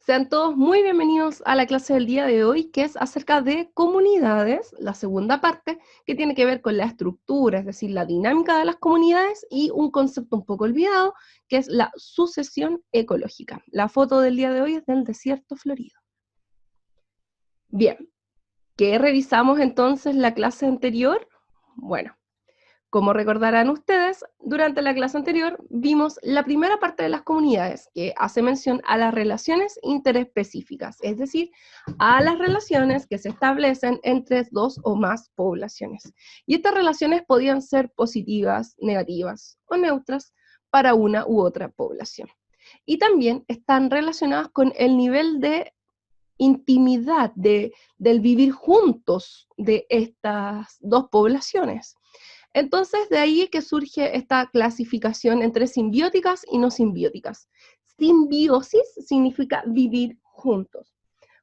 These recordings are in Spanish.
Sean todos muy bienvenidos a la clase del día de hoy, que es acerca de comunidades, la segunda parte, que tiene que ver con la estructura, es decir, la dinámica de las comunidades, y un concepto un poco olvidado, que es la sucesión ecológica. La foto del día de hoy es del desierto florido. Bien, ¿qué revisamos entonces la clase anterior? Bueno, como recordarán ustedes, durante la clase anterior vimos la primera parte de las comunidades, que hace mención a las relaciones interespecíficas, es decir, a las relaciones que se establecen entre dos o más poblaciones. Y estas relaciones podían ser positivas, negativas o neutras para una u otra población. Y también están relacionadas con el nivel de intimidad, del vivir juntos de estas dos poblaciones. Entonces, de ahí que surge esta clasificación entre simbióticas y no simbióticas. Simbiosis significa vivir juntos.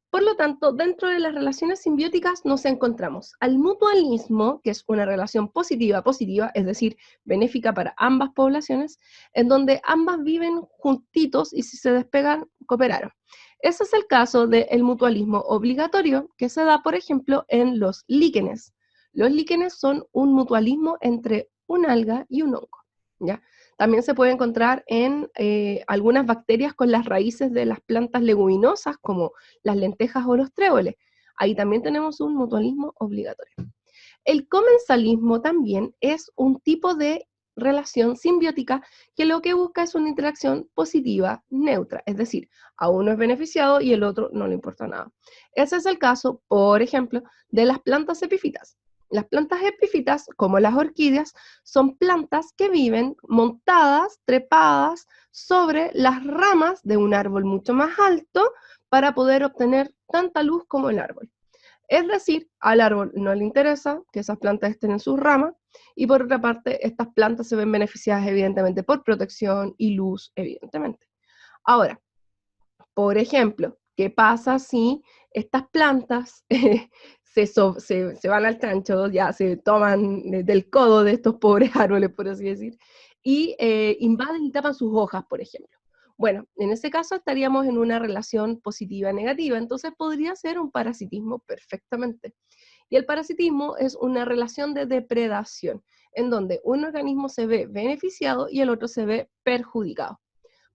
Por lo tanto, dentro de las relaciones simbióticas nos encontramos al mutualismo, que es una relación positiva-positiva, es decir, benéfica para ambas poblaciones, en donde ambas viven juntitos y si se despegan, cooperaron. Ese es el caso del mutualismo obligatorio, que se da, por ejemplo, en los líquenes. Los líquenes son un mutualismo entre un alga y un hongo, ¿ya? También se puede encontrar en algunas bacterias con las raíces de las plantas leguminosas, como las lentejas o los tréboles. Ahí también tenemos un mutualismo obligatorio. El comensalismo también es un tipo de relación simbiótica que lo que busca es una interacción positiva, neutra, es decir, a uno es beneficiado y el otro no le importa nada. Ese es el caso, por ejemplo, de las plantas epífitas. Las plantas epífitas, como las orquídeas, son plantas que viven montadas, trepadas sobre las ramas de un árbol mucho más alto para poder obtener tanta luz como el árbol. Es decir, al árbol no le interesa que esas plantas estén en sus ramas, y por otra parte, estas plantas se ven beneficiadas evidentemente por protección y luz, evidentemente. Ahora, por ejemplo, ¿qué pasa si estas plantas se van al chancho, ya se toman del codo de estos pobres árboles, por así decir, y invaden y tapan sus hojas, por ejemplo? Bueno, en ese caso estaríamos en una relación positiva-negativa, entonces podría ser un parasitismo perfectamente. Y el parasitismo es una relación de depredación, en donde un organismo se ve beneficiado y el otro se ve perjudicado.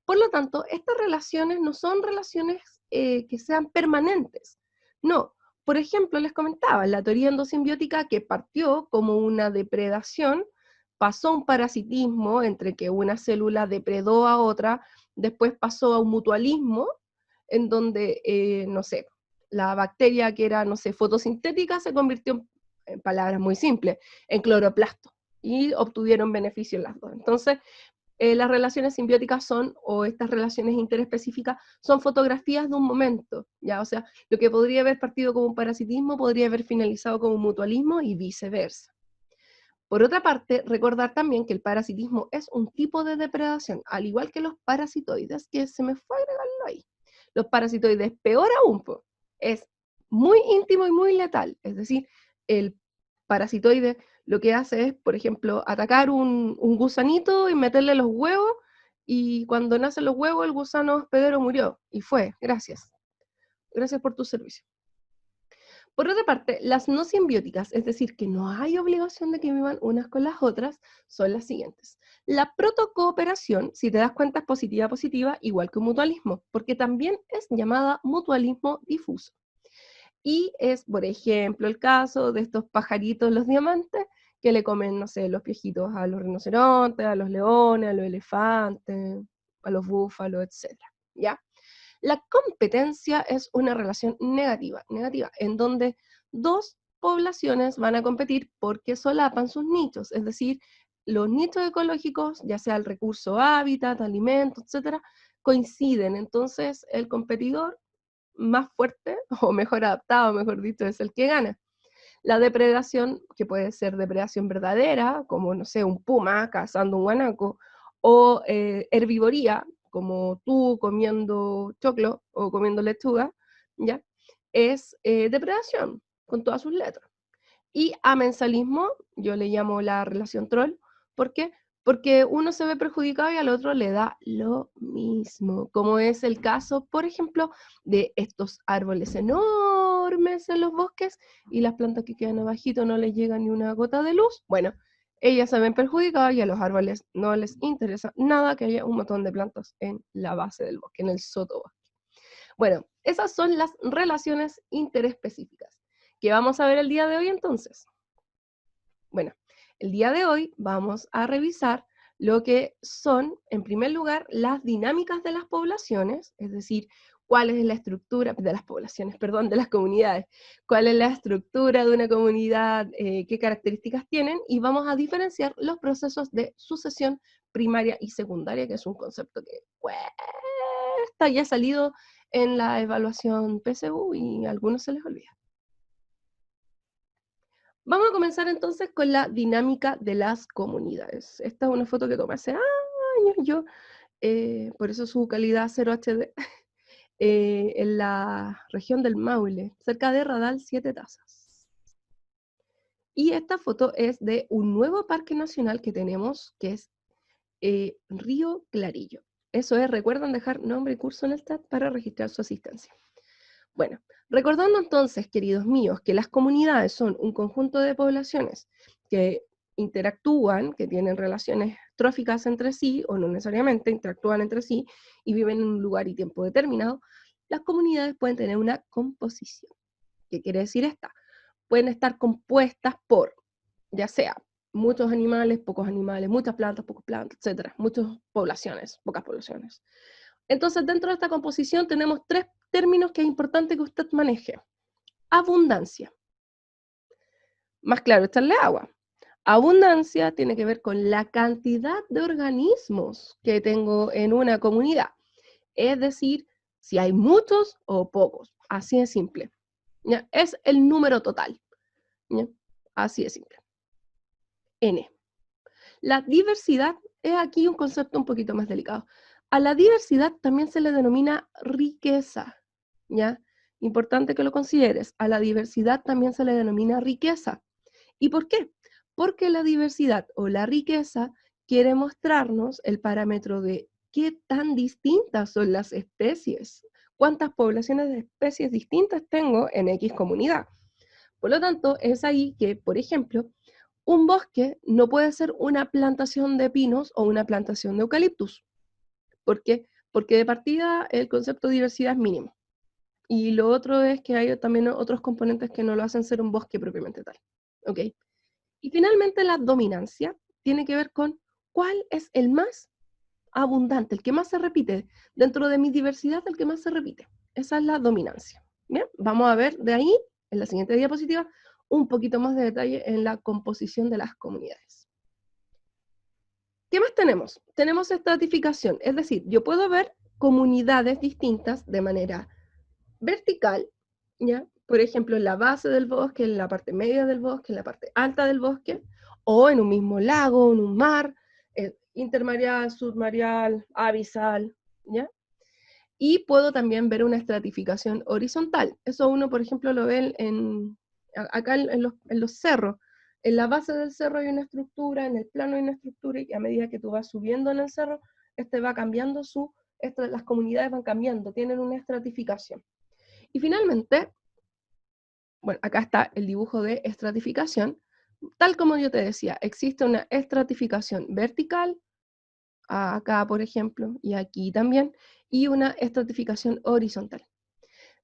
Por lo tanto, estas relaciones no son relaciones que sean permanentes. No. Por ejemplo, les comentaba, la teoría endosimbiótica, que partió como una depredación, pasó a un parasitismo entre que una célula depredó a otra, después pasó a un mutualismo, en donde, no sé, la bacteria que era, no sé, fotosintética, se convirtió, en palabras muy simples, en cloroplasto, y obtuvieron beneficios las dos. Entonces, las relaciones simbióticas son, o estas relaciones interespecíficas, son fotografías de un momento, ¿ya? O sea, lo que podría haber partido como un parasitismo podría haber finalizado como un mutualismo y viceversa. Por otra parte, recordar también que el parasitismo es un tipo de depredación, al igual que los parasitoides, que se me fue agregarlo ahí. Los parasitoides, peor aún, es muy íntimo y muy letal, es decir, el parasitoide lo que hace es, por ejemplo, atacar un gusanito y meterle los huevos, y cuando nacen los huevos el gusano hospedero murió, y fue, gracias. Gracias por tu servicio. Por otra parte, las no simbióticas, es decir, que no hay obligación de que vivan unas con las otras, son las siguientes. La protocooperación, si te das cuenta, es positiva-positiva, igual que un mutualismo, porque también es llamada mutualismo difuso. Y es, por ejemplo, el caso de estos pajaritos, los diamantes, que le comen, no sé, los piojitos a los rinocerontes, a los leones, a los elefantes, a los búfalos, etc. ¿Ya? La competencia es una relación negativa, en donde dos poblaciones van a competir porque solapan sus nichos, es decir, los nichos ecológicos, ya sea el recurso hábitat, alimento, etcétera, coinciden. Entonces, el competidor más fuerte, o mejor adaptado, mejor dicho, es el que gana. La depredación, que puede ser depredación verdadera, como, no sé, un puma cazando un guanaco, o herbivoría, como tú comiendo choclo o comiendo lechuga, ¿ya? Es depredación, con todas sus letras. Y amensalismo, yo le llamo la relación troll, ¿por qué? porque uno se ve perjudicado y al otro le da lo mismo, como es el caso, por ejemplo, de estos árboles enormes en los bosques y las plantas que quedan abajito no les llega ni una gota de luz. Bueno, ellas se ven perjudicadas y a los árboles no les interesa nada que haya un montón de plantas en la base del bosque, en el sotobosque. Bueno, esas son las relaciones interespecíficas. ¿Qué vamos a ver el día de hoy entonces? Bueno, el día de hoy vamos a revisar lo que son, en primer lugar, las dinámicas de las poblaciones, es decir, cuál es la estructura de las poblaciones, perdón, de las comunidades, cuál es la estructura de una comunidad, qué características tienen, y vamos a diferenciar los procesos de sucesión primaria y secundaria, que es un concepto que cuesta y ha salido en la evaluación PSU y a algunos se les olvida. Vamos a comenzar entonces con la dinámica de las comunidades. Esta es una foto que tomé hace años yo, por eso su calidad 0 HD, en la región del Maule, cerca de Radal Siete Tazas. Y esta foto es de un nuevo parque nacional que tenemos, que es Río Clarillo. Eso es, recuerden dejar nombre y curso en el chat para registrar su asistencia. Bueno, recordando entonces, queridos míos, que las comunidades son un conjunto de poblaciones que interactúan, que tienen relaciones tróficas entre sí, o no necesariamente interactúan entre sí, y viven en un lugar y tiempo determinado, las comunidades pueden tener una composición. ¿Qué quiere decir esta? Pueden estar compuestas por, ya sea, muchos animales, muchas plantas, pocas plantas, etcétera, muchas poblaciones, pocas poblaciones. Entonces, dentro de esta composición tenemos tres términos que es importante que usted maneje. Abundancia. Más claro, echarle agua. Abundancia tiene que ver con la cantidad de organismos que tengo en una comunidad. Es decir, si hay muchos o pocos. Así de simple. ¿Ya? Es el número total. ¿Ya? Así de simple. N. La diversidad es aquí un concepto un poquito más delicado. A la diversidad también se le denomina riqueza, ¿ya? Importante que lo consideres. A la diversidad también se le denomina riqueza. ¿Y por qué? Porque la diversidad o la riqueza quiere mostrarnos el parámetro de qué tan distintas son las especies, cuántas poblaciones de especies distintas tengo en X comunidad. Por lo tanto, es ahí que, por ejemplo, un bosque no puede ser una plantación de pinos o una plantación de eucaliptus. ¿Por qué? Porque de partida el concepto de diversidad es mínimo. Y lo otro es que hay también otros componentes que no lo hacen ser un bosque propiamente tal. ¿Ok? Y finalmente la dominancia tiene que ver con cuál es el más abundante, el que más se repite. Dentro de mi diversidad, el que más se repite. Esa es la dominancia. Bien, vamos a ver de ahí, en la siguiente diapositiva, un poquito más de detalle en la composición de las comunidades. ¿Qué más tenemos? Tenemos estratificación, es decir, yo puedo ver comunidades distintas de manera vertical, ¿ya? Por ejemplo, en la base del bosque, en la parte media del bosque, en la parte alta del bosque, o en un mismo lago, en un mar, intermareal, submareal, abisal, ¿ya? Y puedo también ver una estratificación horizontal. Eso uno, por ejemplo, lo ve acá en los cerros. En la base del cerro hay una estructura, en el plano hay una estructura, y a medida que tú vas subiendo en el cerro, va cambiando las comunidades van cambiando, tienen una estratificación. Y finalmente, bueno, acá está el dibujo de estratificación. Tal como yo te decía, existe una estratificación vertical, acá por ejemplo, y aquí también, y una estratificación horizontal.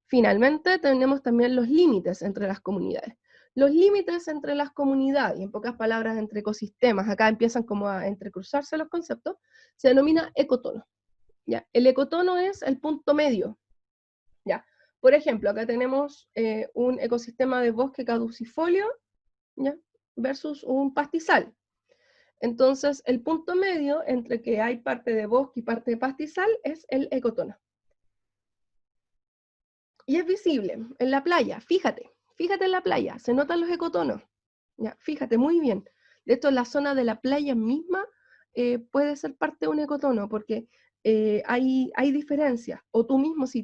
Finalmente, tenemos también los límites entre las comunidades. Los límites entre las comunidades, y en pocas palabras, entre ecosistemas, acá empiezan como a entrecruzarse los conceptos, se denomina ecotono. ¿Ya? El ecotono es el punto medio. ¿Ya? Por ejemplo, acá tenemos un ecosistema de bosque caducifolio, ¿ya? Versus un pastizal. Entonces, el punto medio entre que hay parte de bosque y parte de pastizal es el ecotono. Y es visible en la playa, fíjate en la playa, se notan los ecotonos. ¿Ya? Fíjate muy bien. De hecho, la zona de la playa misma puede ser parte de un ecotono, porque hay diferencias. O tú mismo, si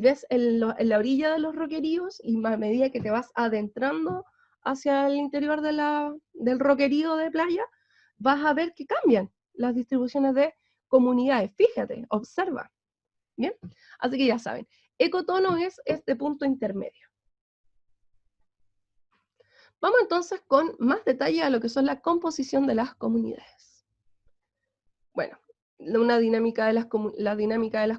ves en la orilla de los roqueríos, y a medida que te vas adentrando hacia el interior del roquerío de playa, vas a ver que cambian las distribuciones de comunidades. Fíjate, observa. ¿Bien? Así que ya saben, ecotono es este punto intermedio. Vamos entonces con más detalle a lo que son la composición de las comunidades. Bueno, la dinámica de las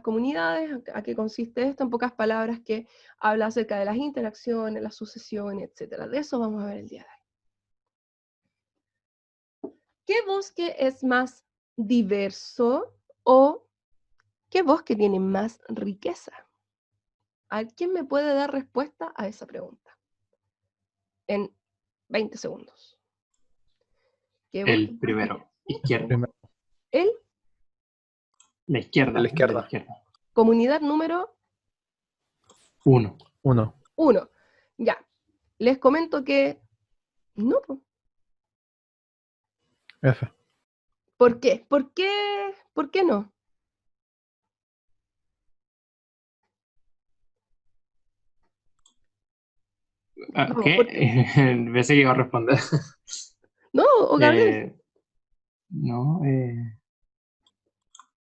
comunidades, ¿a qué consiste esto? En pocas palabras, que habla acerca de las interacciones, las sucesiones, etc. De eso vamos a ver el día de hoy. ¿Qué bosque es más diverso o qué bosque tiene más riqueza? ¿Quién me puede dar respuesta a esa pregunta? En 20 segundos. El primero, izquierda. ¿El? La izquierda. La izquierda. Comunidad número 1. 1. Ya. Les comento que no. F. ¿Por qué? ¿Por qué no? ¿Qué? Pensé que iba a responder. No, o Gabriel. No,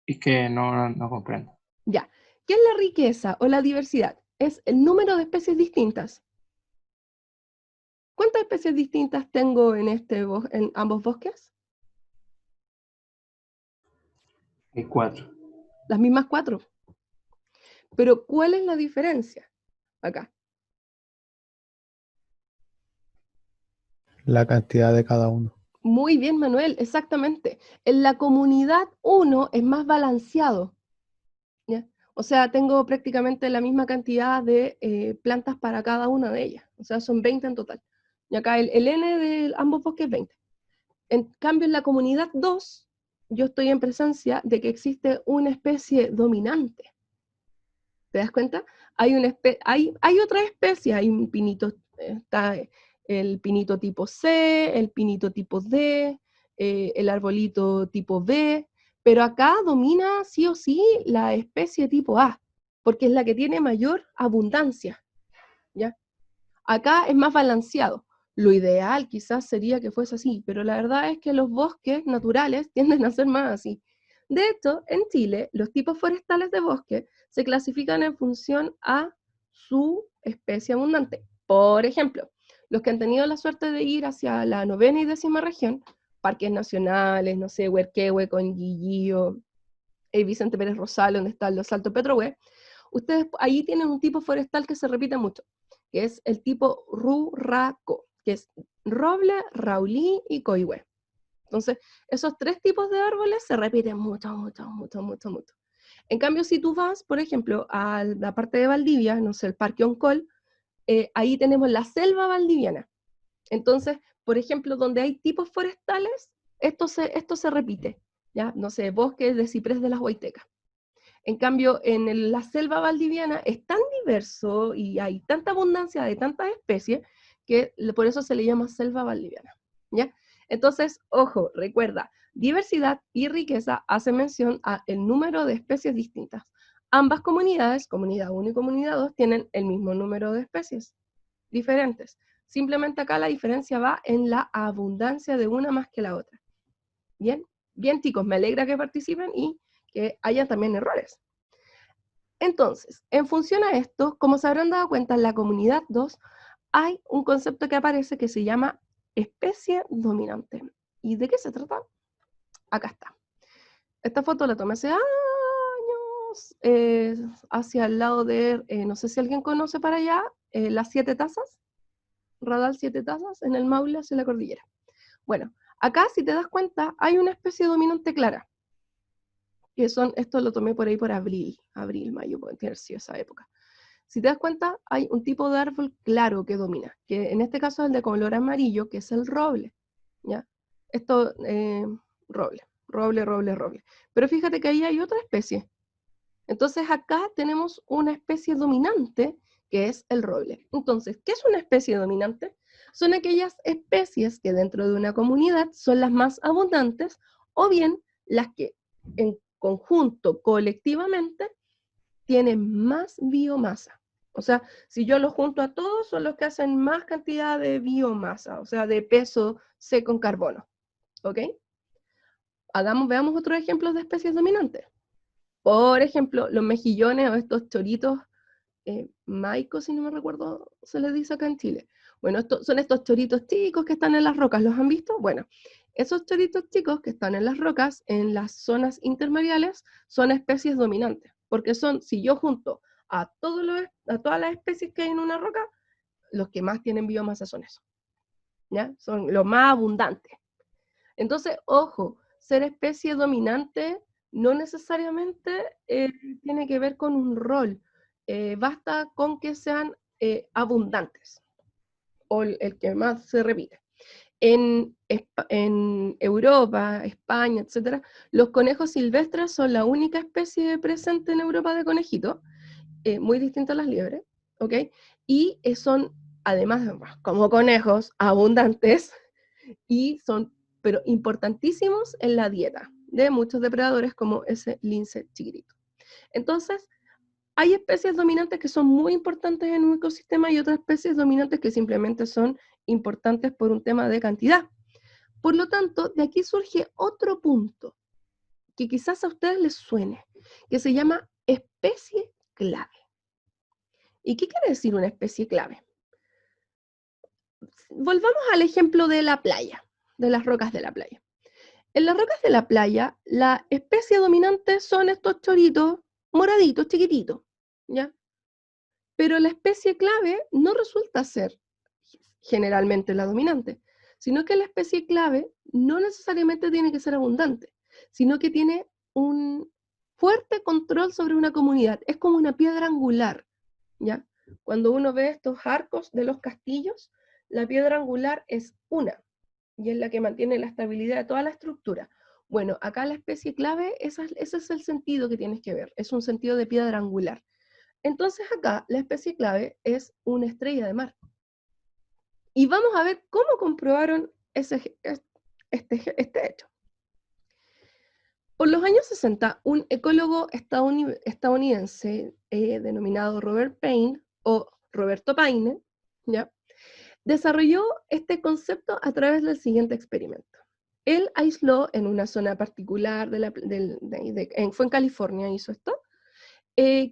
es que no comprendo. Ya. ¿Qué es la riqueza o la diversidad? Es el número de especies distintas. ¿Cuántas especies distintas tengo en ambos bosques? Hay 4. Las mismas 4. Pero ¿cuál es la diferencia acá? La cantidad de cada uno. Muy bien, Manuel, exactamente. En la comunidad 1 es más balanceado. ¿Ya? O sea, tengo prácticamente la misma cantidad de plantas para cada una de ellas. O sea, son 20 en total. Y acá el N de ambos bosques es 20. En cambio, en la comunidad 2, yo estoy en presencia de que existe una especie dominante. ¿Te das cuenta? Hay otra especie, hay un pinito, está el pinito tipo C, el pinito tipo D, el arbolito tipo B, pero acá domina sí o sí la especie tipo A, porque es la que tiene mayor abundancia, ¿ya? Acá es más balanceado. Lo ideal quizás sería que fuese así, pero la verdad es que los bosques naturales tienden a ser más así. De hecho, en Chile, los tipos forestales de bosque se clasifican en función a su especie abundante. Por ejemplo, los que han tenido la suerte de ir hacia la 9ª y 10ª región, parques nacionales, no sé, Huerquehue, Conguillío, Vicente Pérez Rosales, donde están los Altos Petrohue, ustedes ahí tienen un tipo forestal que se repite mucho, que es el tipo Rurraco, que es roble, raulí y coihue. Entonces, esos 3 tipos de árboles se repiten mucho. En cambio, si tú vas, por ejemplo, a la parte de Valdivia, no sé, el Parque Oncol, ahí tenemos la selva valdiviana. Entonces, por ejemplo, donde hay tipos forestales, esto se repite, ¿ya? No sé, bosques de ciprés de las Huaytecas. En cambio, en la selva valdiviana es tan diverso y hay tanta abundancia de tantas especies que por eso se le llama selva valdiviana, ¿ya? Entonces, ojo, recuerda, diversidad y riqueza hacen mención al número de especies distintas. Ambas comunidades, comunidad 1 y comunidad 2, tienen el mismo número de especies diferentes. Simplemente acá la diferencia va en la abundancia de una más que la otra. Bien, bien chicos, me alegra que participen y que haya también errores. Entonces, en función a esto, como se habrán dado cuenta, en la comunidad 2 hay un concepto que aparece que se llama especie dominante. ¿Y de qué se trata? Acá está. Esta foto la tomé hace años, hacia el lado de, no sé si alguien conoce para allá, las 7 tazas, Radal 7 tazas, en el Maule hacia la cordillera. Bueno, acá si te das cuenta, hay una especie dominante clara. Esto lo tomé por ahí por abril, mayo, puede tener sido esa época. Si te das cuenta, hay un tipo de árbol claro que domina, que en este caso es el de color amarillo, que es el roble, ¿ya? Esto, roble. Pero fíjate que ahí hay otra especie. Entonces acá tenemos una especie dominante, que es el roble. Entonces, ¿qué es una especie dominante? Son aquellas especies que dentro de una comunidad son las más abundantes, o bien las que en conjunto, colectivamente, tienen más biomasa. O sea, si yo los junto a todos, son los que hacen más cantidad de biomasa, o sea, de peso seco en carbono. ¿Ok? Veamos otros ejemplos de especies dominantes. Por ejemplo, los mejillones o estos choritos maicos, si no me recuerdo, se les dice acá en Chile. Bueno, son estos choritos chicos que están en las rocas, ¿los han visto? Bueno, esos choritos chicos que están en las rocas, en las zonas intermareales, son especies dominantes, porque son, si yo junto a todas las especies que hay en una roca, los que más tienen biomasa son esos, ¿ya? Son los más abundantes. Entonces, ojo, ser especie dominante no necesariamente tiene que ver con un rol, basta con que sean abundantes, o el que más se repite. En Europa, España, etc., los conejos silvestres son la única especie presente en Europa de conejito, muy distinta a las liebres, ¿ok? Y son, además, como conejos, abundantes, y son, pero importantísimos en la dieta de muchos depredadores como ese lince chiquitito. Entonces, hay especies dominantes que son muy importantes en un ecosistema y otras especies dominantes que simplemente son importantes por un tema de cantidad. Por lo tanto, de aquí surge otro punto que quizás a ustedes les suene, que se llama especie clave. ¿Y qué quiere decir una especie clave? Volvamos al ejemplo de la playa, de las rocas de la playa. En las rocas de la playa, la especie dominante son estos choritos moraditos, chiquititos, ¿ya? Pero la especie clave no resulta ser generalmente la dominante, sino que la especie clave no necesariamente tiene que ser abundante, sino que tiene un fuerte control sobre una comunidad. Es como una piedra angular, ¿ya? Cuando uno ve estos arcos de los castillos, la piedra angular es una, y es la que mantiene la estabilidad de toda la estructura. Bueno, acá la especie clave, ese es el sentido que tienes que ver, es un sentido de piedra angular. Entonces acá la especie clave es una estrella de mar. Y vamos a ver cómo comprobaron este hecho. Por los años 60, un ecólogo estadounidense denominado Robert Payne, o Roberto Paine, ¿ya?, desarrolló este concepto a través del siguiente experimento. Él aisló en una zona particular, fue en California, hizo esto,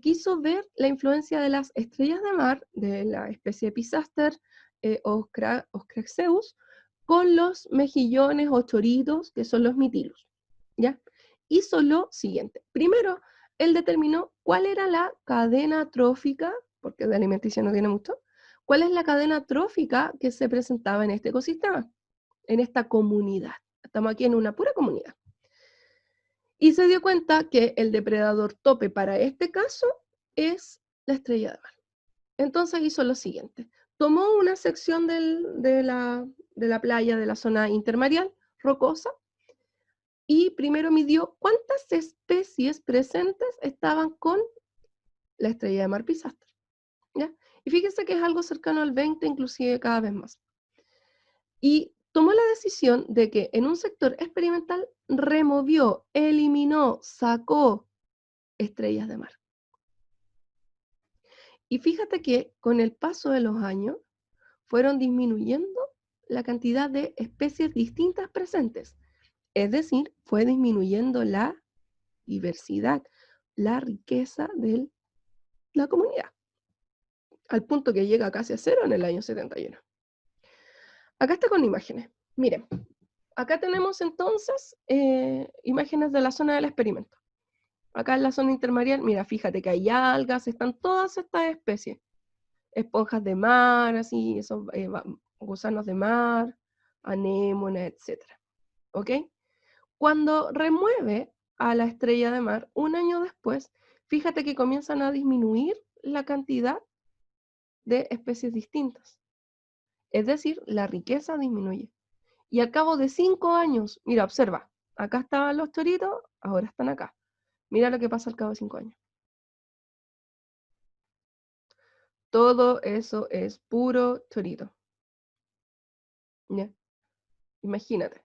quiso ver la influencia de las estrellas de mar, de la especie Pisaster Oscraxeus, con los mejillones o choritos, que son los mitilus, ¿ya? Hizo lo siguiente. Primero, él determinó cuál era la cadena trófica, porque de alimenticia no tiene mucho, cuál es la cadena trófica que se presentaba en este ecosistema, en esta comunidad. Estamos aquí en una pura comunidad. Y se dio cuenta que el depredador tope para este caso es la estrella de mar. Entonces hizo lo siguiente. Tomó una sección de la playa, de la zona intermareal, rocosa, y primero midió cuántas especies presentes estaban con la estrella de mar Pisaster, ¿ya? Y fíjense que es algo cercano al 20, inclusive cada vez más. Y tomó la decisión de que en un sector experimental removió, eliminó, sacó estrellas de mar. Y fíjate que con el paso de los años fueron disminuyendo la cantidad de especies distintas presentes. Es decir, fue disminuyendo la diversidad, la riqueza de la comunidad, al punto que llega casi a cero en el año 71. Acá está con imágenes. Miren, acá tenemos entonces imágenes de la zona del experimento. Acá en la zona intermareal, mira, fíjate que hay algas, están todas estas especies. Esponjas de mar, así, esos gusanos de mar, anémonas, etc. ¿Ok? Cuando remueve a la estrella de mar, un año después, fíjate que comienzan a disminuir la cantidad de especies distintas. Es decir, la riqueza disminuye. Y al cabo de 5 años, mira, observa, acá estaban los choritos, ahora están acá. Mira lo que pasa al cabo de 5 años. Todo eso es puro chorito. ¿Ya? Imagínate.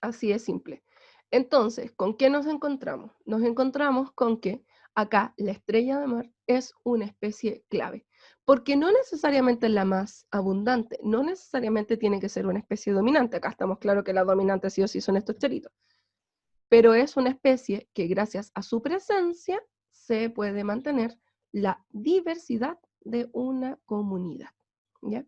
Así es simple. Entonces, ¿con qué nos encontramos? Nos encontramos con que acá la estrella de mar es una especie clave, porque no necesariamente es la más abundante, no necesariamente tiene que ser una especie dominante. Acá estamos claros que la dominante sí o sí son estos choritos. pero es una especie que gracias a su presencia se puede mantener la diversidad de una comunidad, ¿ya?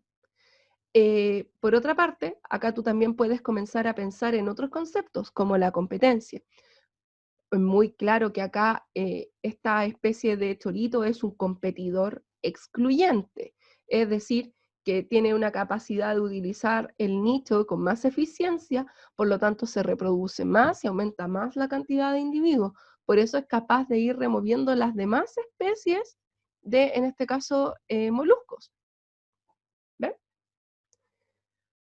Por otra parte, acá tú también puedes comenzar a pensar en otros conceptos, como la competencia. Es muy claro que acá esta especie de chorito es un competidor excluyente, es decir, que tiene una capacidad de utilizar el nicho con más eficiencia, por lo tanto se reproduce más y aumenta más la cantidad de individuos. Por eso es capaz de ir removiendo las demás especies de, en este caso, moluscos. ¿Ven?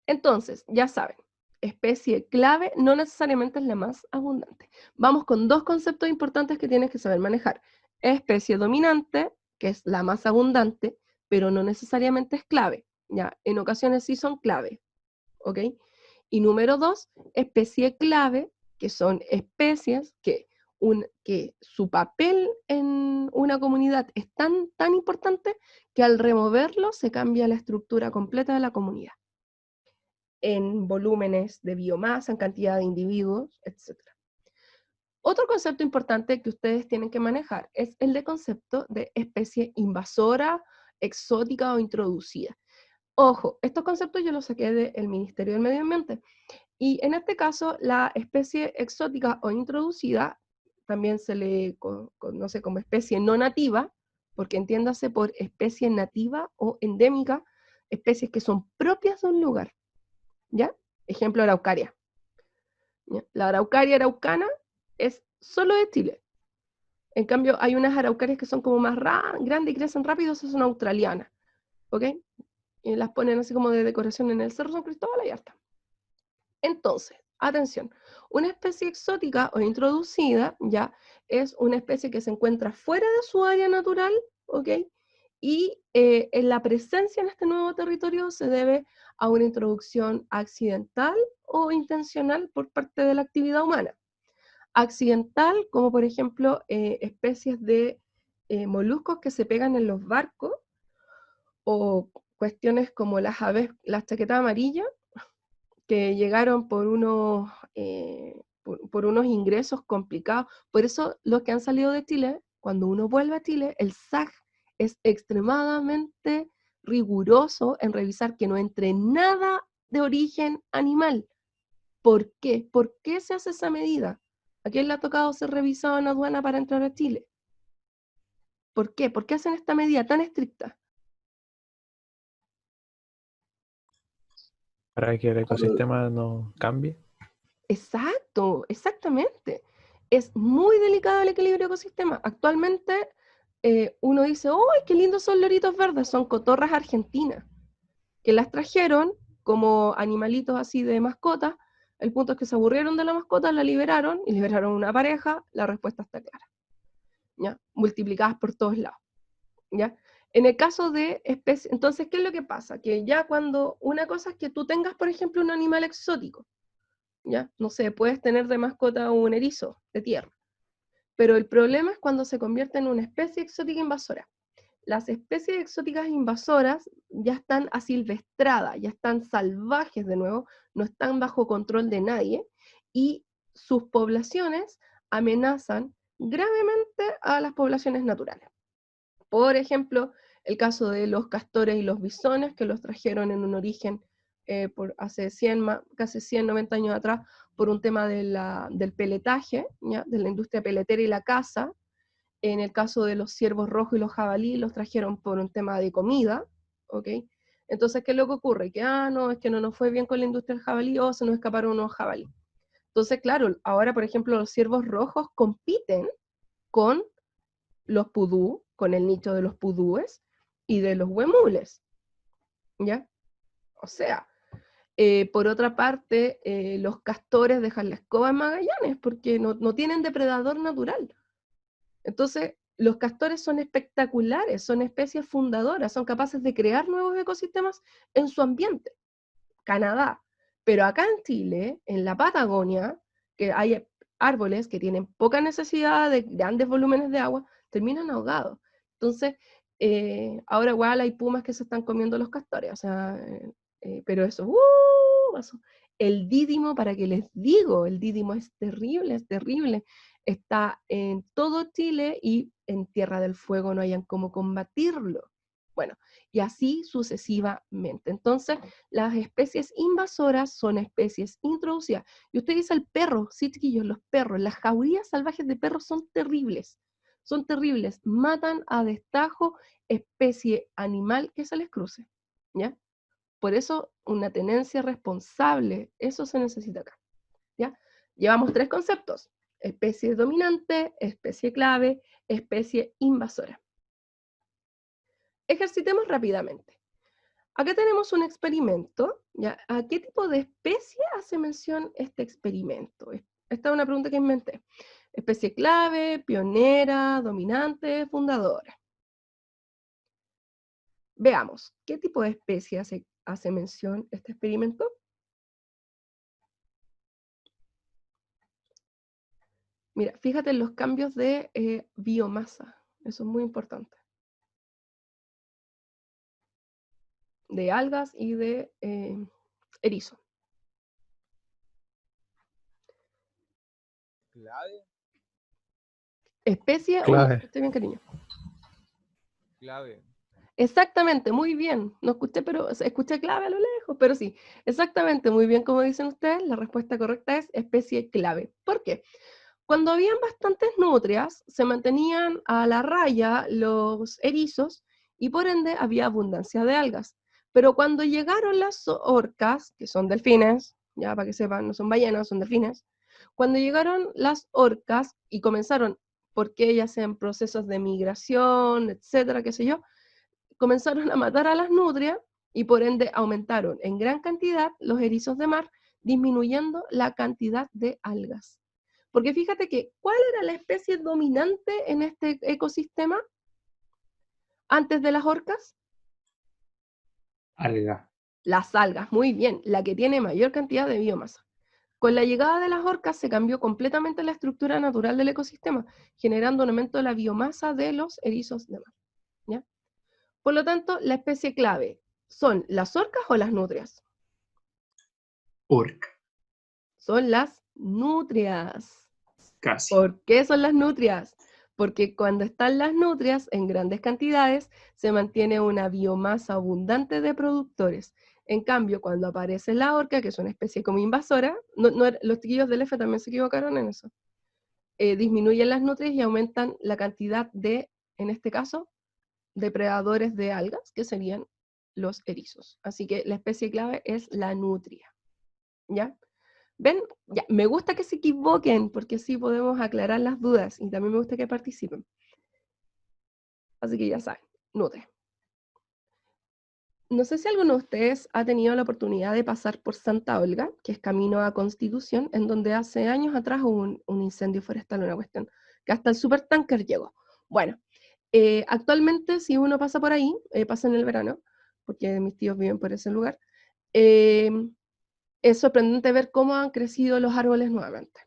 Entonces, ya saben, especie clave no necesariamente es la más abundante. Vamos con dos conceptos importantes que tienes que saber manejar. Especie dominante, que es la más abundante, pero no necesariamente es clave. Ya, en ocasiones sí son clave, ¿ok? Y número dos, especie clave, que son especies que su papel en una comunidad es tan importante que al removerlo se cambia la estructura completa de la comunidad, en volúmenes de biomasa, en cantidad de individuos, etc. Otro concepto importante que ustedes tienen que manejar es el de concepto de especie invasora, exótica o introducida. Ojo, estos conceptos yo los saqué del Ministerio del Medio Ambiente. Y en este caso, la especie exótica o introducida también se le conoce como especie no nativa, porque entiéndase por especie nativa o endémica, especies que son propias de un lugar. ¿Ya? Ejemplo, araucaria. ¿Ya? La araucaria araucana es solo de Chile. En cambio, hay unas araucarias que son como más grandes y crecen rápido, esas son australianas. ¿Ok? Y las ponen así como de decoración en el Cerro San Cristóbal y ya está. Entonces, atención, una especie exótica o introducida ya es una especie que se encuentra fuera de su área natural, ¿ok? Y en la presencia en este nuevo territorio se debe a una introducción accidental o intencional por parte de la actividad humana. Accidental, como por ejemplo especies de moluscos que se pegan en los barcos, o cuestiones como las aves, las chaquetas amarillas, que llegaron por unos ingresos complicados. Por eso los que han salido de Chile, cuando uno vuelve a Chile, el SAG es extremadamente riguroso en revisar que no entre nada de origen animal. ¿Por qué? ¿Por qué se hace esa medida? ¿A quién le ha tocado ser revisado en aduana para entrar a Chile? ¿Por qué? ¿Por qué hacen esta medida tan estricta? Para que el ecosistema no cambie. Exacto, exactamente. Es muy delicado el equilibrio ecosistema. Actualmente uno dice, ¡ay, qué lindos son loritos verdes! Son cotorras argentinas, que las trajeron como animalitos así de mascota. El punto es que se aburrieron de la mascota, la liberaron y liberaron una pareja. La respuesta está clara, ¿ya? Multiplicadas por todos lados, ¿ya? En el caso de especies, entonces, ¿qué es lo que pasa? Que ya cuando una cosa es que tú tengas, por ejemplo, un animal exótico, ¿ya? No sé, puedes tener de mascota un erizo de tierra, pero el problema es cuando se convierte en una especie exótica invasora. Las especies exóticas invasoras ya están asilvestradas, ya están salvajes de nuevo, no están bajo control de nadie, y sus poblaciones amenazan gravemente a las poblaciones naturales. Por ejemplo, el caso de los castores y los bisones, que los trajeron en un origen por hace casi 100, 90 años atrás, por un tema del peletaje, ¿ya? De la industria peletera y la caza. En el caso de los ciervos rojos y los jabalíes, los trajeron por un tema de comida, ¿ok? Entonces, ¿qué es lo que ocurre? Que, no, es que no nos fue bien con la industria del jabalí, o se nos escaparon unos jabalíes. Entonces, claro, ahora, por ejemplo, los ciervos rojos compiten con los pudú, con el nicho de los pudúes y de los huemules, ¿ya? O sea, por otra parte, los castores dejan la escoba en Magallanes porque no tienen depredador natural. Entonces, los castores son espectaculares, son especies fundadoras, son capaces de crear nuevos ecosistemas en su ambiente. Canadá. Pero acá en Chile, en la Patagonia, que hay árboles que tienen poca necesidad de grandes volúmenes de agua, terminan ahogados. Entonces, ahora igual hay pumas que se están comiendo los castores, o sea, pero eso El dídimo, ¿para qué les digo? El dídimo es terrible, es terrible. Está en todo Chile y en Tierra del Fuego no hayan cómo combatirlo. Bueno, y así sucesivamente. Entonces, las especies invasoras son especies introducidas. Y usted dice el perro, sí, chiquillos, los perros, las jaurías salvajes de perros son terribles. Son terribles. Matan a destajo especie animal que se les cruce. ¿Ya? Por eso, una tenencia responsable, eso se necesita acá. ¿Ya? Llevamos 3 conceptos: especie dominante, especie clave, especie invasora. Ejercitemos rápidamente. Acá tenemos un experimento, ¿ya? ¿A qué tipo de especie hace mención este experimento? Esta es una pregunta que inventé. Especie clave, pionera, dominante, fundadora. Veamos, ¿qué tipo de especie hace mención este experimento? Mira, fíjate en los cambios de biomasa, eso es muy importante. De algas y de erizo. ¿Clave? Especie, Clave. oye, estoy bien, cariño. Clave. Exactamente, muy bien. No escuché, pero escuché clave a lo lejos, pero sí, exactamente, muy bien como dicen ustedes, la respuesta correcta es especie clave. ¿Por qué? Cuando habían bastantes nutrias, se mantenían a la raya los erizos y por ende había abundancia de algas. Pero cuando llegaron las orcas, que son delfines, ya para que sepan, no son ballenas, son delfines, cuando llegaron las orcas y comenzaron, porque ellas en procesos de migración, etcétera, qué sé yo, comenzaron a matar a las nutrias y por ende aumentaron en gran cantidad los erizos de mar, disminuyendo la cantidad de algas. Porque fíjate que, ¿cuál era la especie dominante en este ecosistema antes de las orcas? Alga. Las algas, muy bien, la que tiene mayor cantidad de biomasa. Con la llegada de las orcas se cambió completamente la estructura natural del ecosistema, generando un aumento de la biomasa de los erizos de mar. ¿Ya? Por lo tanto, la especie clave, ¿son las orcas o las nutrias? Orca. Son las nutrias. Casi. ¿Por qué son las nutrias? Porque cuando están las nutrias en grandes cantidades, se mantiene una biomasa abundante de productores. En cambio, cuando aparece la orca, que es una especie como invasora, los chiquillos del F también se equivocaron en eso, disminuyen las nutrias y aumentan la cantidad de, en este caso, depredadores de algas, que serían los erizos. Así que la especie clave es la nutria. ¿Ya? ¿Ven? Ya, me gusta que se equivoquen, porque así podemos aclarar las dudas, y también me gusta que participen. Así que ya saben, nutria. No sé si alguno de ustedes ha tenido la oportunidad de pasar por Santa Olga, que es camino a Constitución, en donde hace años atrás hubo un incendio forestal, una cuestión, que hasta el supertanker llegó. Bueno, actualmente si uno pasa por ahí, pasa en el verano, porque mis tíos viven por ese lugar, es sorprendente ver cómo han crecido los árboles nuevamente.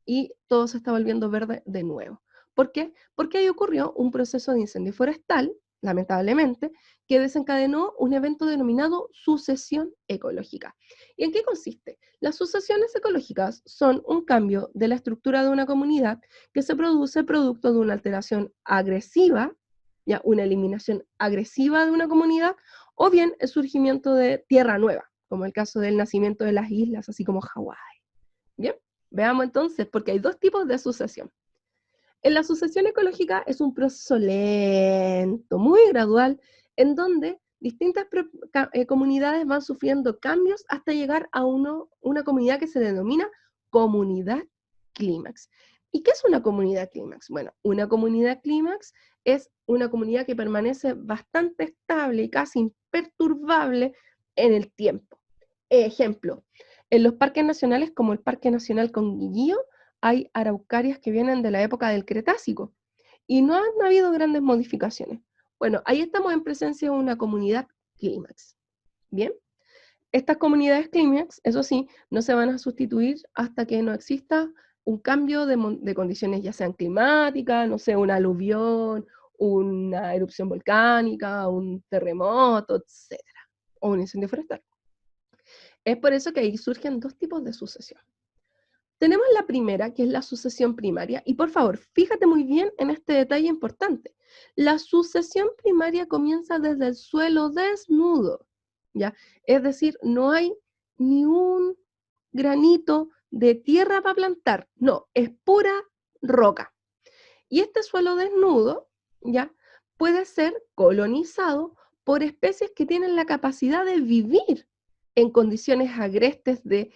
Y todo se está volviendo verde de nuevo. ¿Por qué? Porque ahí ocurrió un proceso de incendio forestal, lamentablemente, que desencadenó un evento denominado sucesión ecológica. ¿Y en qué consiste? Las sucesiones ecológicas son un cambio de la estructura de una comunidad que se produce producto de una alteración agresiva, ya una eliminación agresiva de una comunidad, o bien el surgimiento de tierra nueva, como el caso del nacimiento de las islas, así como Hawái. Bien, veamos entonces, porque hay 2 tipos de sucesión. En la sucesión ecológica es un proceso lento, muy gradual, en donde distintas comunidades van sufriendo cambios hasta llegar a una comunidad que se denomina comunidad clímax. ¿Y qué es una comunidad clímax? Bueno, una comunidad clímax es una comunidad que permanece bastante estable y casi imperturbable en el tiempo. Ejemplo, en los parques nacionales como el Parque Nacional Conguillío, hay araucarias que vienen de la época del Cretácico y no han habido grandes modificaciones. Bueno, ahí estamos en presencia de una comunidad clímax. Bien, estas comunidades clímax, eso sí, no se van a sustituir hasta que no exista un cambio de condiciones, ya sean climáticas, no sé, una aluvión, una erupción volcánica, un terremoto, etc. O un incendio forestal. Es por eso que ahí surgen dos tipos de sucesión. Tenemos la primera, que es la sucesión primaria, y por favor, fíjate muy bien en este detalle importante. La sucesión primaria comienza desde el suelo desnudo, ¿ya? Es decir, no hay ni un granito de tierra para plantar, no, es pura roca. Y este suelo desnudo, ¿ya? Puede ser colonizado por especies que tienen la capacidad de vivir en condiciones agrestes de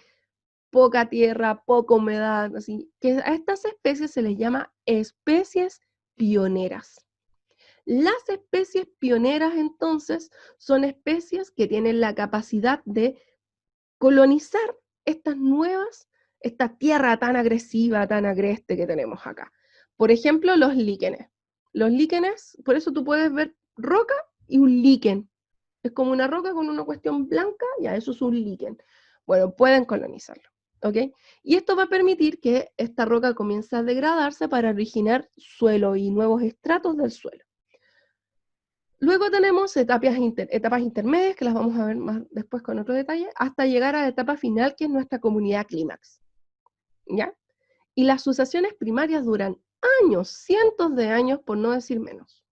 poca tierra, poca humedad, así, que a estas especies se les llama especies pioneras. Las especies pioneras, entonces, son especies que tienen la capacidad de colonizar esta tierra tan agresiva, tan agreste que tenemos acá. Por ejemplo, los líquenes. Los líquenes, por eso tú puedes ver roca y un líquen. Es como una roca con una cuestión blanca, ya eso es un líquen. Bueno, pueden colonizarlo, ¿ok? Y esto va a permitir que esta roca comience a degradarse para originar suelo y nuevos estratos del suelo. Luego tenemos etapas intermedias, que las vamos a ver más después con otro detalle, hasta llegar a la etapa final, que es nuestra comunidad clímax, ¿ya? Y las sucesiones primarias duran años, cientos de años, por no decir menos.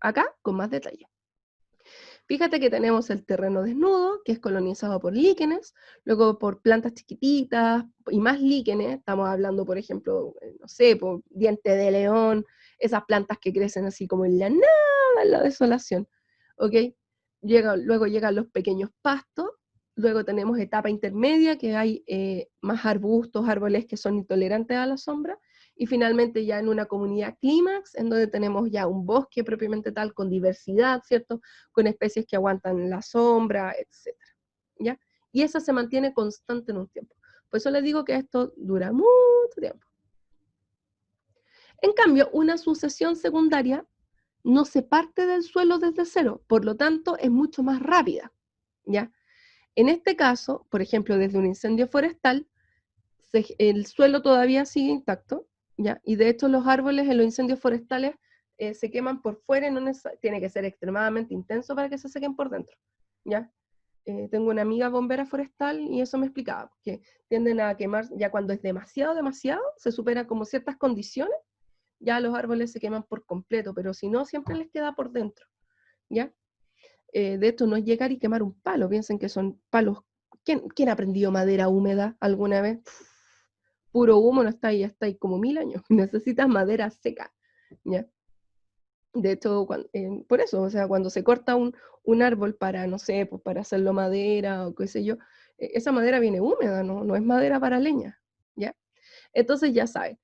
Acá, con más detalle. Fíjate que tenemos el terreno desnudo, que es colonizado por líquenes, luego por plantas chiquititas y más líquenes. Estamos hablando, por ejemplo, no sé, por diente de león, esas plantas que crecen así como en la nada, en la desolación, ¿ok? Luego llegan los pequeños pastos, luego tenemos etapa intermedia, que hay más arbustos, árboles que son intolerantes a la sombra, y finalmente ya en una comunidad clímax, en donde tenemos ya un bosque propiamente tal, con diversidad, ¿cierto? Con especies que aguantan la sombra, etc. ¿Ya? Y esa se mantiene constante en un tiempo. Por eso les digo que esto dura mucho tiempo. En cambio, una sucesión secundaria no se parte del suelo desde cero, por lo tanto es mucho más rápida, ¿ya? En este caso, por ejemplo, desde un incendio forestal, el suelo todavía sigue intacto, ¿ya? Y de hecho los árboles en los incendios forestales se queman por fuera y tiene que ser extremadamente intenso para que se sequen por dentro, ¿ya? Tengo una amiga bombera forestal y eso me explicaba, que tienden a quemar ya cuando es demasiado, se superan como ciertas condiciones, ya los árboles se queman por completo, pero si no, siempre les queda por dentro, ¿ya? De hecho, no es llegar y quemar un palo, piensen que son palos. ¿Quién ha prendido madera húmeda alguna vez? Puro humo, no está ahí como 1000 años. Necesitas madera seca, ¿ya? De hecho, por eso, o sea, cuando se corta un árbol para, no sé, pues para hacerlo madera o qué sé yo, esa madera viene húmeda, no es madera para leña, ¿ya? Entonces ya sabes,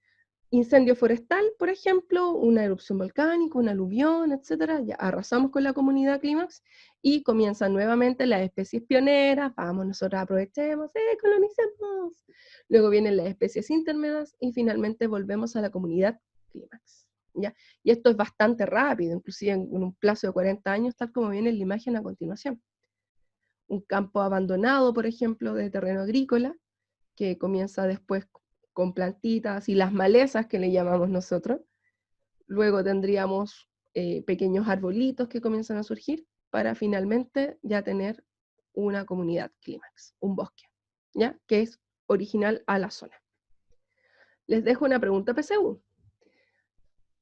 incendio forestal, por ejemplo, una erupción volcánica, una aluvión, etcétera, ya arrasamos con la comunidad clímax y comienzan nuevamente las especies pioneras, vamos, nosotros aprovechemos, colonicemos. Luego vienen las especies intermedias y finalmente volvemos a la comunidad clímax, ¿ya? Y esto es bastante rápido, inclusive en un plazo de 40 años, tal como viene en la imagen a continuación. Un campo abandonado, por ejemplo, de terreno agrícola, que comienza después con plantitas y las malezas que le llamamos nosotros. Luego tendríamos pequeños arbolitos que comienzan a surgir para finalmente ya tener una comunidad clímax, un bosque, ¿ya? Que es original a la zona. Les dejo una pregunta PSU.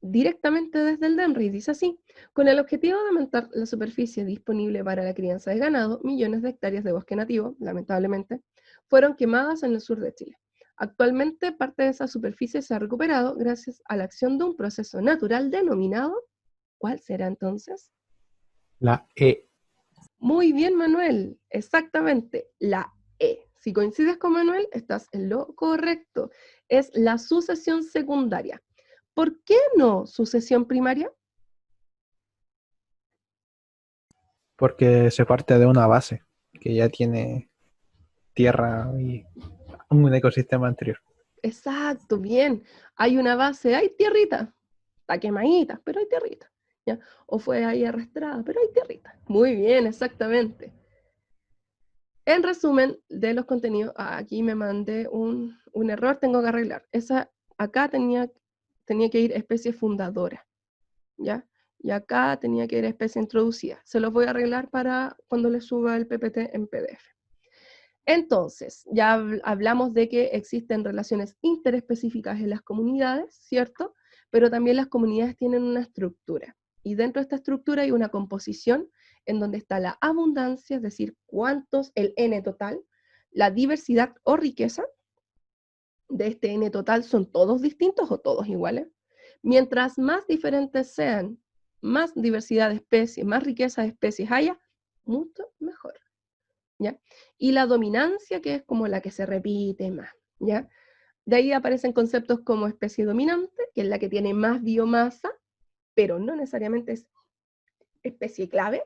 Directamente desde el DENRI, dice así: con el objetivo de aumentar la superficie disponible para la crianza de ganado, millones de hectáreas de bosque nativo, lamentablemente, fueron quemadas en el sur de Chile. Actualmente, parte de esa superficie se ha recuperado gracias a la acción de un proceso natural denominado, ¿cuál será entonces? La E. Muy bien, Manuel, exactamente, la E. Si coincides con Manuel, estás en lo correcto. Es la sucesión secundaria. ¿Por qué no sucesión primaria? Porque se parte de una base que ya tiene tierra y un ecosistema anterior. Exacto, bien. Hay una base, hay tierrita, está quemadita, pero hay tierrita, ¿ya? O fue ahí arrastrada, pero hay tierrita. Muy bien, exactamente. En resumen de los contenidos, aquí me mandé un error, tengo que arreglar. Acá tenía que ir especie fundadora, ¿ya? Y acá tenía que ir especie introducida. Se los voy a arreglar para cuando les suba el PPT en PDF. Entonces, ya hablamos de que existen relaciones interespecíficas en las comunidades, ¿cierto? Pero también las comunidades tienen una estructura. Y dentro de esta estructura hay una composición en donde está la abundancia, es decir, cuántos, el N total, la diversidad o riqueza. De este N total, ¿son todos distintos o todos iguales? Mientras más diferentes sean, más diversidad de especies, más riqueza de especies haya, mucho mejor. ¿Ya? Y la dominancia, que es como la que se repite más, ¿ya? De ahí aparecen conceptos como especie dominante, que es la que tiene más biomasa, pero no necesariamente es especie clave.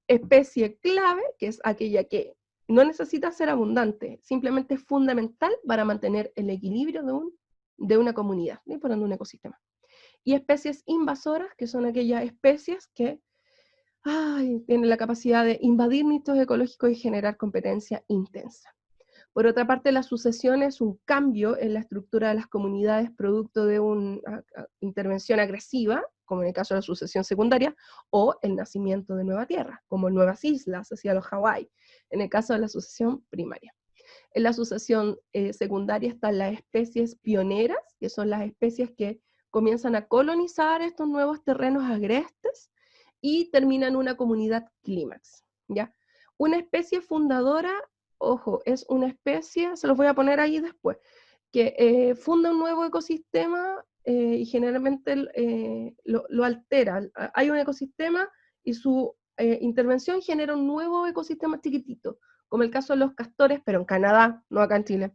Especie clave, que es aquella que no necesita ser abundante, simplemente es fundamental para mantener el equilibrio de una comunidad, ¿sí? Por ende, un ecosistema. Y especies invasoras, que son aquellas especies que tienen la capacidad de invadir nichos ecológicos y generar competencia intensa. Por otra parte, la sucesión es un cambio en la estructura de las comunidades producto de una intervención agresiva, como en el caso de la sucesión secundaria, o el nacimiento de nueva tierra, como nuevas islas hacia los Hawái, en el caso de la sucesión primaria. En la sucesión secundaria están las especies pioneras, que son las especies que comienzan a colonizar estos nuevos terrenos agrestes y terminan una comunidad clímax, ¿ya? Una especie fundadora, ojo, es una especie, se los voy a poner ahí después, que funda un nuevo ecosistema y generalmente lo altera. Hay un ecosistema y su intervención genera un nuevo ecosistema chiquitito, como el caso de los castores, pero en Canadá, no acá en Chile.